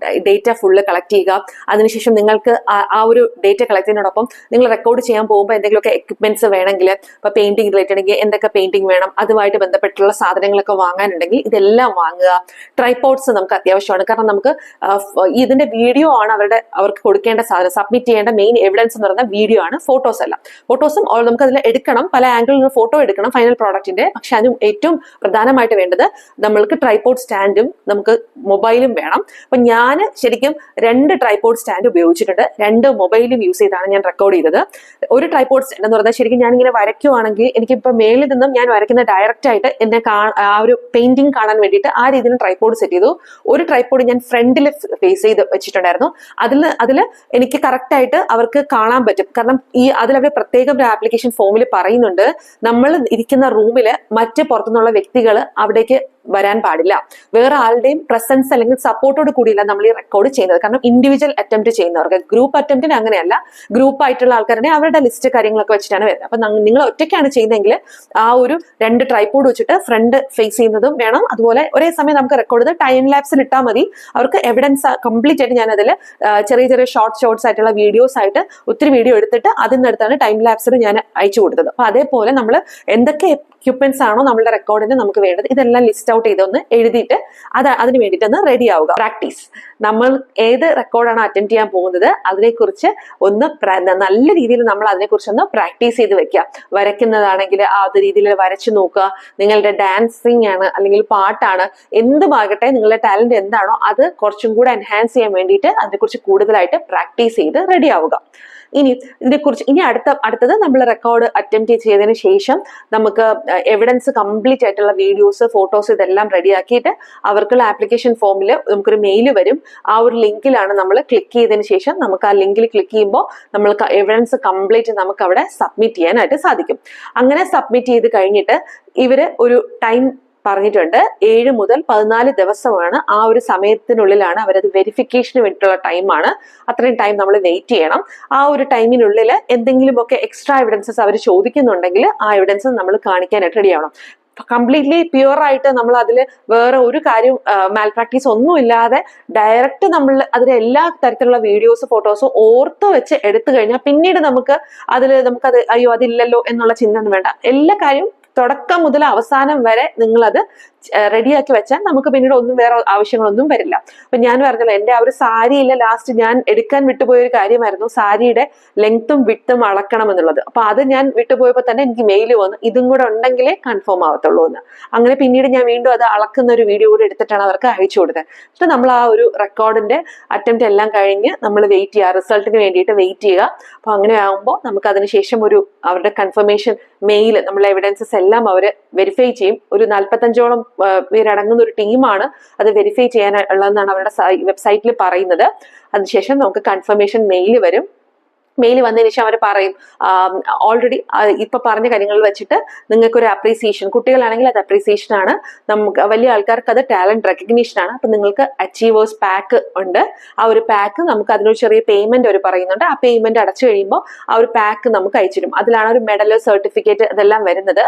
ഡേറ്റ ഫുള്ള് കളക്ട് ചെയ്യുക. അതിനുശേഷം നിങ്ങൾക്ക് ആ ഒരു ഡേറ്റ കളക്ട് ചെയ്യുന്നതോടൊപ്പം നിങ്ങൾ റെക്കോർഡ് ചെയ്യാൻ പോകുമ്പോൾ എന്തെങ്കിലുമൊക്കെ എക്യുപ്മെന്റ്സ് വേണമെങ്കിൽ, ഇപ്പൊ പെയിന്റിംഗ് റിലേറ്റഡ് ആണെങ്കിൽ എന്തൊക്കെ പെയിന്റിംഗ് വേണം, അതുമായിട്ട് ബന്ധപ്പെട്ടുള്ള സാധനങ്ങളൊക്കെ വാങ്ങാനുണ്ടെങ്കിൽ ഇതെല്ലാം വാങ്ങുക. ട്രൈപോഡ്സ് നമുക്ക് അത്യാവശ്യമാണ്. കാരണം നമുക്ക് ഇതിന്റെ വീഡിയോ ആണ് അവർക്ക് കൊടുക്കേണ്ട സാധനം, സബ്മിറ്റ് ചെയ്യേണ്ട മെയിൻ എവിഡൻസ് എന്ന് പറയുന്ന വീഡിയോ ആണ്, ഫോട്ടോസ് അല്ല. ഫോട്ടോസും നമുക്ക് അതിൽ എടുക്കണം, പല ആംഗിളിൽ നിന്ന് ഫോട്ടോ എടുക്കണം ഫൈനൽ പ്രോഡക്റ്റ്. പക്ഷെ അതിന് ഏറ്റവും പ്രധാനമായിട്ട് വേണ്ടത് നമ്മൾക്ക് ട്രൈപോഡ് സ്റ്റാൻഡും നമുക്ക് മൊബൈലും വേണം. അപ്പൊ ഞാൻ ശരിക്കും 2 ട്രൈപോഡ് സ്റ്റാൻഡ് ഉപയോഗിച്ചിട്ടുണ്ട്. 2 മൊബൈലും യൂസ് ചെയ്താണ് ഞാൻ റെക്കോർഡ് ചെയ്തത്. ഒരു ട്രൈപോഡ് സ്റ്റാൻഡ് എന്ന് പറഞ്ഞാൽ ശരിക്കും ഞാനിങ്ങനെ വരയ്ക്കുവാണെങ്കിൽ എനിക്കിപ്പോൾ മേളിൽ നിന്നും ഞാൻ വരയ്ക്കുന്ന ഡയറക്റ്റ് ആയിട്ട് എന്നെ ആ ഒരു പെയിന്റിങ് കാണാൻ വേണ്ടിയിട്ട് ആ രീതിയിൽ ട്രൈപോഡ് സെറ്റ് ചെയ്തു. ഒരു ട്രൈപോഡ് ഞാൻ ഫ്രണ്ടിൽ ഫേസ് ചെയ്ത് വെച്ചിട്ടുണ്ടായിരുന്നു. അതിൽ എനിക്ക് കറക്റ്റ് ആയിട്ട് അവർക്ക് കാണാൻ പറ്റും. കാരണം അതിലവർ പ്രത്യേകം ഒരു ആപ്ലിക്കേഷൻ ഫോമിൽ പറയുന്നുണ്ട്, നമ്മൾ ഇരിക്കുന്ന റൂമിൽ മറ്റ് പുറത്തുനിന്നുള്ള വ്യക്തികൾ അവിടേക്ക് വരാൻ പാടില്ല. വേറെ ആളുടെയും പ്രസൻസ് അല്ലെങ്കിൽ സപ്പോർട്ടോട് കൂടിയില്ല നമ്മൾ ഈ റെക്കോർഡ് ചെയ്യുന്നത്. കാരണം ഇൻഡിവിജ്വൽ അറ്റംപ്റ്റ് ചെയ്യുന്നവർക്ക്, ഗ്രൂപ്പ് അറ്റംപ്റ്റിന് അങ്ങനെയല്ല. ഗ്രൂപ്പ് ആയിട്ടുള്ള ആൾക്കാരുടെ അവരുടെ ലിസ്റ്റ് കാര്യങ്ങളൊക്കെ വെച്ചിട്ടാണ് വരുന്നത്. അപ്പൊ നിങ്ങൾ ഒറ്റയ്ക്കാണ് ചെയ്യുന്നതെങ്കിൽ ആ ഒരു 2 ട്രൈപോഡ് വെച്ചിട്ട് ഫ്രണ്ട് ഫേസ് ചെയ്യുന്നതും വേണം. അതുപോലെ ഒരേ സമയം നമുക്ക് റെക്കോർഡ് ചെയ്ത് ടൈം ലാപ്സിൽ ഇട്ടാൽ മതി. അവർക്ക് എവിഡൻസ് കംപ്ലീറ്റ് ആയിട്ട് ഞാൻ അതിൽ ചെറിയ ചെറിയ ഷോർട്സ് ആയിട്ടുള്ള വീഡിയോസ് ആയിട്ട് ഒത്തിരി വീഡിയോ എടുത്തിട്ട് അതിൽ നിന്നെടുത്താണ് ടൈം ലാപ്സിൽ ഞാൻ അയച്ചു കൊടുത്തത്. അപ്പൊ അതേപോലെ നമ്മൾ എന്തൊക്കെ എക്യുപ്മെന്റ്സ് ആണോ നമ്മളുടെ റെക്കോർഡിന് നമുക്ക് വേണ്ടത് ഇതെല്ലാം ലിസ്റ്റ് ഔട്ട് ചെയ്തൊന്ന് എഴുതിയിട്ട് അതിന് വേണ്ടിയിട്ടൊന്ന് റെഡി ആവുക. പ്രാക്ടീസ്. നമ്മൾ ഏത് റെക്കോർഡാണ് അറ്റൻഡ് ചെയ്യാൻ പോകുന്നത് അതിനെക്കുറിച്ച് ഒന്ന് നല്ല രീതിയിൽ നമ്മൾ അതിനെക്കുറിച്ചൊന്ന് പ്രാക്ടീസ് ചെയ്ത് വെക്കുക. വരയ്ക്കുന്നതാണെങ്കിൽ ആ രീതിയിൽ വരച്ചു നോക്കുക. നിങ്ങളുടെ ഡാൻസിങ് ആണ് അല്ലെങ്കിൽ പാട്ടാണ്, എന്തുമാകട്ടെ നിങ്ങളുടെ ടാലന്റ് എന്താണോ അത് കുറച്ചും കൂടെ എൻഹാൻസ് ചെയ്യാൻ വേണ്ടിയിട്ട് അതിനെക്കുറിച്ച് കൂടുതലായിട്ട് പ്രാക്ടീസ് ചെയ്ത് റെഡി ആവുക. ഇനി അടുത്തത് നമ്മൾ റെക്കോർഡ് അറ്റംപ്റ്റ് ചെയ്തതിന് ശേഷം നമുക്ക് എവിഡൻസ് കംപ്ലീറ്റ് ആയിട്ടുള്ള വീഡിയോസ്, ഫോട്ടോസ് ഇതെല്ലാം റെഡിയാക്കിയിട്ട് അവർക്കുള്ള ആപ്ലിക്കേഷൻ ഫോമിൽ നമുക്കൊരു മെയിൽ വരും. ആ ഒരു ലിങ്കിലാണ് നമ്മൾ ക്ലിക്ക് ചെയ്തതിന് ശേഷം നമുക്ക് ആ ലിങ്കിൽ ക്ലിക്ക് ചെയ്യുമ്പോൾ നമ്മൾക്ക് എവിഡൻസ് കംപ്ലീറ്റ് നമുക്ക് അവിടെ സബ്മിറ്റ് ചെയ്യാനായിട്ട് സാധിക്കും. അങ്ങനെ സബ്മിറ്റ് ചെയ്ത് കഴിഞ്ഞിട്ട് ഇവര് ഒരു ടൈം പറഞ്ഞിട്ടുണ്ട്. 7 മുതൽ 14 ദിവസമാണ്. ആ ഒരു സമയത്തിനുള്ളിലാണ് അവരത് വെരിഫിക്കേഷന് വേണ്ടിയിട്ടുള്ള ടൈമാണ്. അത്രയും ടൈം നമ്മൾ വെയിറ്റ് ചെയ്യണം. ആ ഒരു ടൈമിനുള്ളിൽ എന്തെങ്കിലുമൊക്കെ എക്സ്ട്രാ എവിഡൻസസ് അവർ ചോദിക്കുന്നുണ്ടെങ്കിൽ ആ എവിഡൻസ് നമ്മൾ കാണിക്കാനായിട്ട് റെഡി ആവണം. കംപ്ലീറ്റ്ലി പ്യുവർ ആയിട്ട് നമ്മൾ അതിൽ വേറെ ഒരു കാര്യം മാൽ പ്രാക്ടീസ് ഒന്നും ഇല്ലാതെ ഡയറക്റ്റ് നമ്മൾ അതിലെ എല്ലാ തരത്തിലുള്ള വീഡിയോസ്, ഫോട്ടോസും ഓർത്ത് വെച്ച് എടുത്തു കഴിഞ്ഞാൽ പിന്നീട് നമുക്കത് അയ്യോ അതില്ലല്ലോ എന്നുള്ള ചിന്ത ഒന്നും വേണ്ട. എല്ലാ കാര്യവും തുടക്കം മുതൽ അവസാനം വരെ നിങ്ങളത് റെഡിയാക്കി വെച്ചാൽ നമുക്ക് പിന്നീട് ഒന്നും വേറെ ആവശ്യങ്ങളൊന്നും വരില്ല. അപ്പൊ ഞാൻ പറഞ്ഞല്ലോ, എന്റെ ആ ഒരു സാരിയില്ല ലാസ്റ്റ് ഞാൻ എടുക്കാൻ വിട്ടുപോയ ഒരു കാര്യമായിരുന്നു സാരിയുടെ ലെങ്ത്തും വിട്ടും അളക്കണം എന്നുള്ളത്. അപ്പൊ അത് ഞാൻ വിട്ടുപോയപ്പോൾ തന്നെ എനിക്ക് മെയിൽ വന്നു, ഇതും കൂടെ ഉണ്ടെങ്കിലേ കൺഫേം ആവത്തുള്ളൂ എന്ന്. അങ്ങനെ പിന്നീട് ഞാൻ വീണ്ടും അത് അളക്കുന്ന ഒരു വീഡിയോ കൂടെ എടുത്തിട്ടാണ് അവർക്ക് അയച്ചു കൊടുത്തത്. പക്ഷെ നമ്മൾ ആ ഒരു റെക്കോർഡിന്റെ അറ്റംപ്റ്റ് എല്ലാം കഴിഞ്ഞ് നമ്മൾ വെയിറ്റ് ചെയ്യുക, റിസൾട്ടിന് വേണ്ടിയിട്ട് വെയിറ്റ് ചെയ്യുക. അപ്പൊ അങ്ങനെ ആകുമ്പോൾ നമുക്ക് അതിനുശേഷം അവരുടെ കൺഫർമേഷൻ മെയിൽ, നമ്മളെ എവിഡൻസസ് എല്ലാം അവർ വെരിഫൈ ചെയ്യും. ഒരു 45ഓളം പേരടങ്ങുന്ന ഒരു ടീമാണ് അത് വെരിഫൈ ചെയ്യാനുള്ളതെന്നാണ് അവരുടെ വെബ്സൈറ്റിൽ പറയുന്നത്. അതിനുശേഷം നമുക്ക് കൺഫർമേഷൻ മെയിൽ വരും. മെയിൽ വന്നതിന് ശേഷം അവർ പറയും, ഓൾറെഡി ഇപ്പൊ പറഞ്ഞ കാര്യങ്ങൾ വെച്ചിട്ട് നിങ്ങൾക്കൊരു അപ്രീസിയേഷൻ, കുട്ടികളാണെങ്കിൽ അത് അപ്രീസിയേഷൻ ആണ്, നമുക്ക് വലിയ ആൾക്കാർക്ക് അത് ടാലന്റ് റെക്കഗ്നീഷൻ ആണ്. അപ്പൊ നിങ്ങൾക്ക് അച്ചീവേഴ്സ് പാക്ക് ഉണ്ട്. ആ ഒരു പാക്ക് നമുക്ക് അതിനൊരു ചെറിയ പേയ്മെന്റ് അവർ പറയുന്നുണ്ട്. ആ പേയ്മെന്റ് അടച്ചു കഴിയുമ്പോൾ ആ ഒരു പാക്ക് നമുക്ക് അയച്ചു തരും. അതിലാണ് ഒരു മെഡൽ, സർട്ടിഫിക്കറ്റ് ഇതെല്ലാം വരുന്നത്.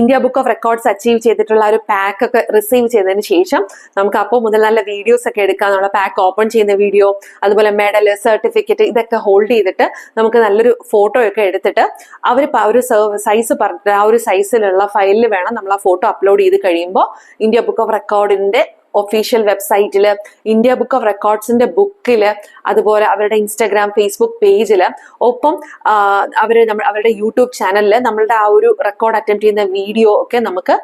India book of records achieve ചെയ്തിട്ടുള്ള ഒരു പാക്ക് ഒക്കെ റിസീവ് ചെയ്തതിന് ശേഷം നമുക്ക് അപ്പോൾ മുതൽ നല്ല വീഡിയോസ് ഒക്കെ എടുക്കാന്നുള്ള, പാക്ക് ഓപ്പൺ ചെയ്യുന്ന വീഡിയോ, അതുപോലെ മെഡൽ, സർട്ടിഫിക്കറ്റ് ഇതൊക്കെ ഹോൾഡ് ചെയ്തിട്ട് നമുക്ക് നല്ലൊരു ഫോട്ടോ ഒക്കെ എടുത്തിട്ട് അവർ ഒരു സൈസ് പറഞ്ഞിട്ട് ആ ഒരു സൈസിലുള്ള ഫയലിൽ വേണം നമ്മൾ ആ ഫോട്ടോ അപ്ലോഡ് ചെയ്ത് കഴിയുമ്പോൾ ഇന്ത്യ ബുക്ക് ഓഫ് റെക്കോർഡിന്റെ ഒഫീഷ്യൽ വെബ്സൈറ്റില്, ഇന്ത്യ ബുക്ക് ഓഫ് റെക്കോർഡ്സിന്റെ ബുക്കില്, അതുപോലെ അവരുടെ ഇൻസ്റ്റാഗ്രാം, ഫേസ്ബുക്ക് പേജില്, ഒപ്പം അവരുടെ യൂട്യൂബ് ചാനലില് നമ്മളുടെ ആ ഒരു റെക്കോർഡ് അറ്റംപ്റ്റ് ചെയ്യുന്ന വീഡിയോ ഒക്കെ നമുക്ക്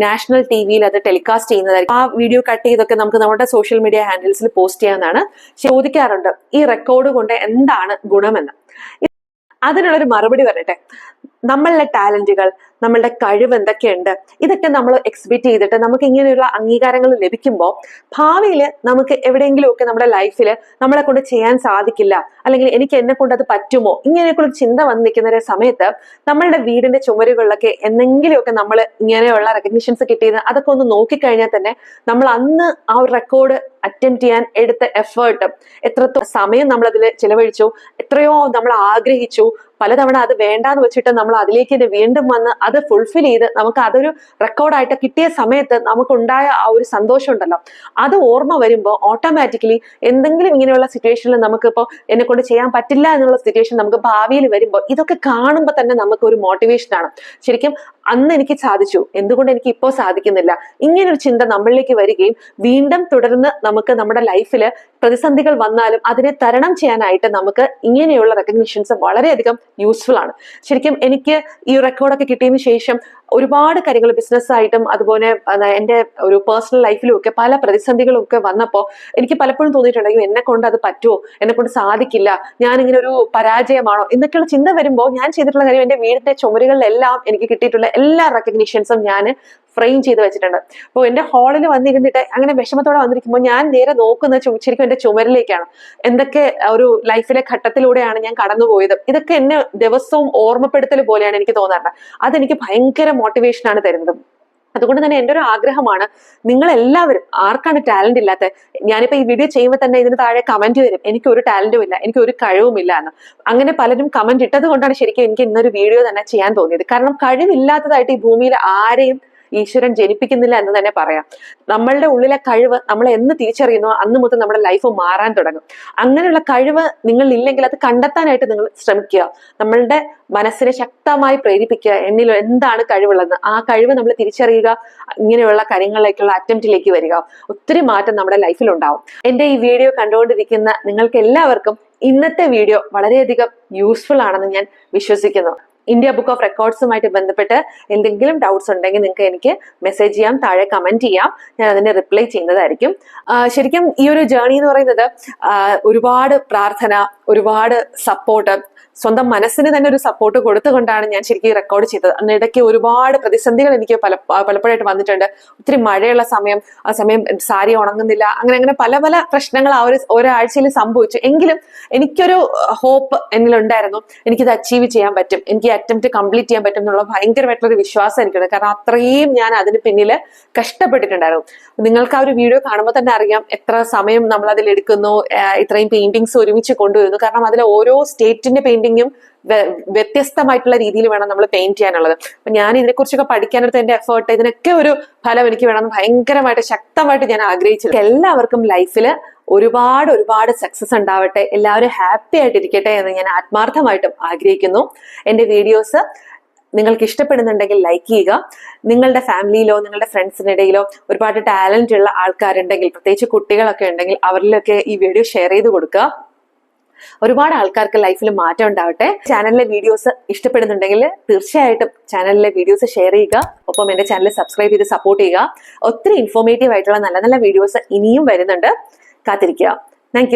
നാഷണൽ ടിവിയിൽ അത് ടെലികാസ്റ്റ് ചെയ്യുന്നതായിരിക്കും. ആ വീഡിയോ കട്ട് ചെയ്തൊക്കെ നമുക്ക് നമ്മുടെ സോഷ്യൽ മീഡിയ ഹാൻഡിൽസിൽ പോസ്റ്റ് ചെയ്യാവുന്നതാണ്. ചോദിക്കാറുണ്ട് ഈ റെക്കോർഡ് കൊണ്ട് എന്താണ് ഗുണമെന്ന്. അതിനുള്ളൊരു മറുപടി പറയട്ടെ. നമ്മളുടെ ടാലന്റുകൾ, നമ്മളുടെ കഴിവ് എന്തൊക്കെയുണ്ട്, ഇതൊക്കെ നമ്മൾ എക്സിബിറ്റ് ചെയ്തിട്ട് നമുക്ക് ഇങ്ങനെയുള്ള അംഗീകാരങ്ങൾ ലഭിക്കുമ്പോൾ ഭാവിയിൽ നമുക്ക് എവിടെയെങ്കിലും ഒക്കെ നമ്മുടെ ലൈഫിൽ നമ്മളെ കൊണ്ട് ചെയ്യാൻ സാധിക്കില്ല, അല്ലെങ്കിൽ എനിക്ക് എന്നെ കൊണ്ട് അത് പറ്റുമോ, ഇങ്ങനെയൊക്കെയുള്ള ചിന്ത വന്ന് നിൽക്കുന്ന സമയത്ത് നമ്മളുടെ വീടിന്റെ ചുമരുകളിലൊക്കെ എന്തെങ്കിലുമൊക്കെ നമ്മൾ ഇങ്ങനെയുള്ള റെക്കഗ്നിഷൻസ് കിട്ടിയത് അതൊക്കെ ഒന്ന് നോക്കിക്കഴിഞ്ഞാൽ തന്നെ നമ്മൾ അന്ന് ആ ഒരു റെക്കോർഡ് അറ്റംപ്റ്റ് ചെയ്യാൻ എടുത്ത എഫേർട്ട്, എത്രത്തോളം സമയം നമ്മൾ അതിൽ ചിലവഴിച്ചു, എത്രയോ നമ്മൾ ആഗ്രഹിച്ചു, പലതവണ അത് വേണ്ടാന്ന് വെച്ചിട്ട് നമ്മൾ അതിലേക്ക് വീണ്ടും വന്ന് അത് ഫുൾഫിൽ ചെയ്ത് നമുക്ക് അതൊരു റെക്കോർഡായിട്ട് കിട്ടിയ സമയത്ത് നമുക്കുണ്ടായ ആ ഒരു സന്തോഷം ഉണ്ടല്ലോ, അത് ഓർമ്മ വരുമ്പോൾ ഓട്ടോമാറ്റിക്കലി എന്തെങ്കിലും ഇങ്ങനെയുള്ള സിറ്റുവേഷനിൽ നമുക്കിപ്പോൾ എന്നെ കൊണ്ട് ചെയ്യാൻ പറ്റില്ല എന്നുള്ള സിറ്റുവേഷൻ നമുക്ക് ഭാവിയിൽ വരുമ്പോൾ ഇതൊക്കെ കാണുമ്പോൾ തന്നെ നമുക്ക് ഒരു മോട്ടിവേഷനാണ്. ശരിക്കും അന്ന് എനിക്ക് സാധിച്ചു, എന്തുകൊണ്ട് എനിക്ക് ഇപ്പോൾ സാധിക്കുന്നില്ല, ഇങ്ങനൊരു ചിന്ത നമ്മളിലേക്ക് വരികയും വീണ്ടും തുടർന്ന് നമുക്ക് നമ്മുടെ ലൈഫിൽ പ്രതിസന്ധികൾ വന്നാലും അതിനെ തരണം ചെയ്യാനായിട്ട് നമുക്ക് ഇങ്ങനെയുള്ള റെക്കഗ്നിഷൻസ് വളരെയധികം യൂസ്ഫുൾ ആണ്. ശരിക്കും എനിക്ക് ഈ റെക്കോർഡൊക്കെ കിട്ടിയതിന് ശേഷം ഒരുപാട് കാര്യങ്ങൾ ബിസിനസ്സായിട്ടും അതുപോലെ എൻ്റെ ഒരു പേഴ്സണൽ ലൈഫിലും ഒക്കെ പല പ്രതിസന്ധികളും ഒക്കെ വന്നപ്പോൾ എനിക്ക് പലപ്പോഴും തോന്നിയിട്ടുണ്ടെങ്കിൽ എന്നെ കൊണ്ട് അത് പറ്റുമോ, എന്നെ കൊണ്ട് സാധിക്കില്ല, ഞാനിങ്ങനെ ഒരു പരാജയമാണോ എന്നൊക്കെയുള്ള ചിന്ത വരുമ്പോൾ ഞാൻ ചെയ്തിട്ടുള്ള കാര്യം, എൻ്റെ വീടിന്റെ ചുമരുകളിലെല്ലാം എനിക്ക് കിട്ടിയിട്ടുള്ള എല്ലാ റെക്കഗ്നിഷൻസും ഞാൻ ഫ്രെയിം ചെയ്ത് വെച്ചിട്ടുണ്ട്. അപ്പോൾ എൻ്റെ ഹാളിൽ വന്നിരുന്നിട്ട് അങ്ങനെ വിഷമത്തോടെ വന്നിരിക്കുമ്പോൾ ഞാൻ നേരെ നോക്കുന്ന ശരിക്കും എൻ്റെ ചുമരിലേക്കാണ്. എന്തൊക്കെ ഒരു ലൈഫിലെ ഘട്ടത്തിലൂടെയാണ് ഞാൻ കടന്നുപോയത്, ഇതൊക്കെ എന്നെ ദിവസവും ഓർമ്മപ്പെടുത്തൽ പോലെയാണ് എനിക്ക് തോന്നാറുണ്ട്. അതെനിക്ക് ഭയങ്കര മോട്ടിവേഷനാണ് തരുന്നത്. അതുകൊണ്ട് തന്നെ എൻ്റെ ഒരു ആഗ്രഹമാണ്, നിങ്ങൾ എല്ലാവരും, ആർക്കാണ് ടാലന്റ് ഇല്ലാത്ത, ഞാനിപ്പോ ഈ വീഡിയോ ചെയ്യുമ്പോൾ തന്നെ ഇതിന് താഴെ കമന്റ് വരും എനിക്ക് ഒരു ടാലന്റും ഇല്ല, എനിക്ക് ഒരു കഴിവുമില്ല എന്ന്. അങ്ങനെ പലരും കമന്റ് ഇട്ടത് കൊണ്ടാണ് ശരിക്കും എനിക്ക് ഇന്നൊരു വീഡിയോ തന്നെ ചെയ്യാൻ തോന്നിയത്. കാരണം കഴിവില്ലാത്തതായിട്ട് ഈ ഭൂമിയിൽ ആരെയും ഈശ്വരൻ ജനിപ്പിക്കുന്നില്ല എന്ന് തന്നെ പറയാം. നമ്മളുടെ ഉള്ളിലെ കഴിവ് നമ്മൾ എന്ന് തിരിച്ചറിയുന്നോ അന്ന് മുതൽ നമ്മുടെ ലൈഫ് മാറാൻ തുടങ്ങും. അങ്ങനെയുള്ള കഴിവ് നിങ്ങൾ ഇല്ലെങ്കിൽ അത് കണ്ടെത്താനായിട്ട് നിങ്ങൾ ശ്രമിക്കുക. നമ്മളുടെ മനസ്സിനെ ശക്തമായി പ്രേരിപ്പിക്കുക, എന്നിൽ എന്താണ് കഴിവുള്ളതെന്ന്. ആ കഴിവ് നമ്മൾ തിരിച്ചറിയുക, ഇങ്ങനെയുള്ള കാര്യങ്ങളിലേക്കുള്ള അറ്റംപ്റ്റിലേക്ക് വരിക. ഒത്തിരി മാറ്റം നമ്മുടെ ലൈഫിൽ ഉണ്ടാവും. എൻ്റെ ഈ വീഡിയോ കണ്ടുകൊണ്ടിരിക്കുന്ന നിങ്ങൾക്ക് എല്ലാവർക്കും ഇന്നത്തെ വീഡിയോ വളരെയധികം യൂസ്ഫുൾ ആണെന്ന് ഞാൻ വിശ്വസിക്കുന്നു. ഇന്ത്യ ബുക്ക് ഓഫ് റെക്കോർഡ്സുമായിട്ട് ബന്ധപ്പെട്ട് എന്തെങ്കിലും ഡൗട്ട്സ് ഉണ്ടെങ്കിൽ നിങ്ങൾക്ക് എനിക്ക് മെസ്സേജ് ചെയ്യാം, താഴെ കമന്റ് ചെയ്യാം, ഞാൻ അതിന് റിപ്ലൈ ചെയ്യുന്നതായിരിക്കും. ശരിക്കും ഈ ഒരു ജേർണി എന്ന് പറയുന്നത് ഒരുപാട് പ്രാർത്ഥന, ഒരുപാട് സപ്പോർട്ട്, സ്വന്തം മനസ്സിന് തന്നെ ഒരു സപ്പോർട്ട് കൊടുത്തുകൊണ്ടാണ് ഞാൻ ശരിക്കും റെക്കോർഡ് ചെയ്തത്. അതിനിടയ്ക്ക് ഒരുപാട് പ്രതിസന്ധികൾ എനിക്ക് പലപ്പോഴായിട്ട് വന്നിട്ടുണ്ട്. ഒത്തിരി മഴയുള്ള സമയം, ആ സമയം സാരി ഉണങ്ങുന്നില്ല, അങ്ങനെ പല പല പ്രശ്നങ്ങൾ ആ ഒരാഴ്ചയിൽ സംഭവിച്ചു. എങ്കിലും എനിക്കൊരു ഹോപ്പ് എന്നിലുണ്ടായിരുന്നു, എനിക്കിത് അച്ചീവ് ചെയ്യാൻ പറ്റും, എനിക്ക് അറ്റംപ്റ്റ് കംപ്ലീറ്റ് ചെയ്യാൻ പറ്റും എന്നുള്ള ഭയങ്കരമായിട്ടുള്ളൊരു വിശ്വാസം എനിക്കുണ്ട്. കാരണം അത്രയും ഞാൻ അതിന് പിന്നിൽ കഷ്ടപ്പെട്ടിട്ടുണ്ടായിരുന്നു. നിങ്ങൾക്ക് ആ ഒരു വീഡിയോ കാണുമ്പോൾ തന്നെ അറിയാം എത്ര സമയം നമ്മൾ അതിൽ എടുക്കുന്നു, ഇത്രയും പെയിന്റിങ്സ് ഒരുമിച്ച് കൊണ്ടുവരുന്നു. കാരണം അതിലെ ഓരോ സ്റ്റേറ്റിന്റെ പെയിന്റിങ്ങും വ്യത്യസ്തമായിട്ടുള്ള രീതിയിൽ വേണം നമ്മൾ പെയിന്റ് ചെയ്യാനുള്ളത്. അപ്പൊ ഞാൻ ഇതിനെക്കുറിച്ചൊക്കെ പഠിക്കാനെടുത്ത എന്റെ എഫേർട്ട്, ഇതിനൊക്കെ ഒരു ഫലം എനിക്ക് വേണമെന്ന് ഭയങ്കരമായിട്ട് ശക്തമായിട്ട് ഞാൻ ആഗ്രഹിച്ചു. എല്ലാവർക്കും ലൈഫിൽ ഒരുപാട് സക്സസ് ഉണ്ടാവട്ടെ, എല്ലാവരും ഹാപ്പി ആയിട്ടിരിക്കട്ടെ എന്ന് ഞാൻ ആത്മാർത്ഥമായിട്ടും ആഗ്രഹിക്കുന്നു. എന്റെ വീഡിയോസ് നിങ്ങൾക്ക് ഇഷ്ടപ്പെടുന്നുണ്ടെങ്കിൽ ലൈക്ക് ചെയ്യുക. നിങ്ങളുടെ ഫാമിലിയിലോ നിങ്ങളുടെ ഫ്രണ്ട്സിനിടയിലോ ഒരുപാട് ടാലന്റ് ഉള്ള ആൾക്കാരുണ്ടെങ്കിൽ, പ്രത്യേകിച്ച് കുട്ടികളൊക്കെ ഉണ്ടെങ്കിൽ അവരിലൊക്കെ ഈ വീഡിയോ ഷെയർ ചെയ്ത് കൊടുക്കുക. ഒരുപാട് ആൾക്കാർക്ക് ലൈഫിൽ മാറ്റം ഉണ്ടാവട്ടെ. ചാനലിലെ വീഡിയോസ് ഇഷ്ടപ്പെടുന്നുണ്ടെങ്കിൽ തീർച്ചയായിട്ടും ചാനലിലെ വീഡിയോസ് ഷെയർ ചെയ്യുക. ഒപ്പം എന്റെ ചാനൽ സബ്സ്ക്രൈബ് ചെയ്ത് സപ്പോർട്ട് ചെയ്യുക. ഒത്തിരി ഇൻഫോർമേറ്റീവ് ആയിട്ടുള്ള നല്ല നല്ല വീഡിയോസ് ഇനിയും വരുന്നുണ്ട്. കാത്തിരിക്കുക. താങ്ക്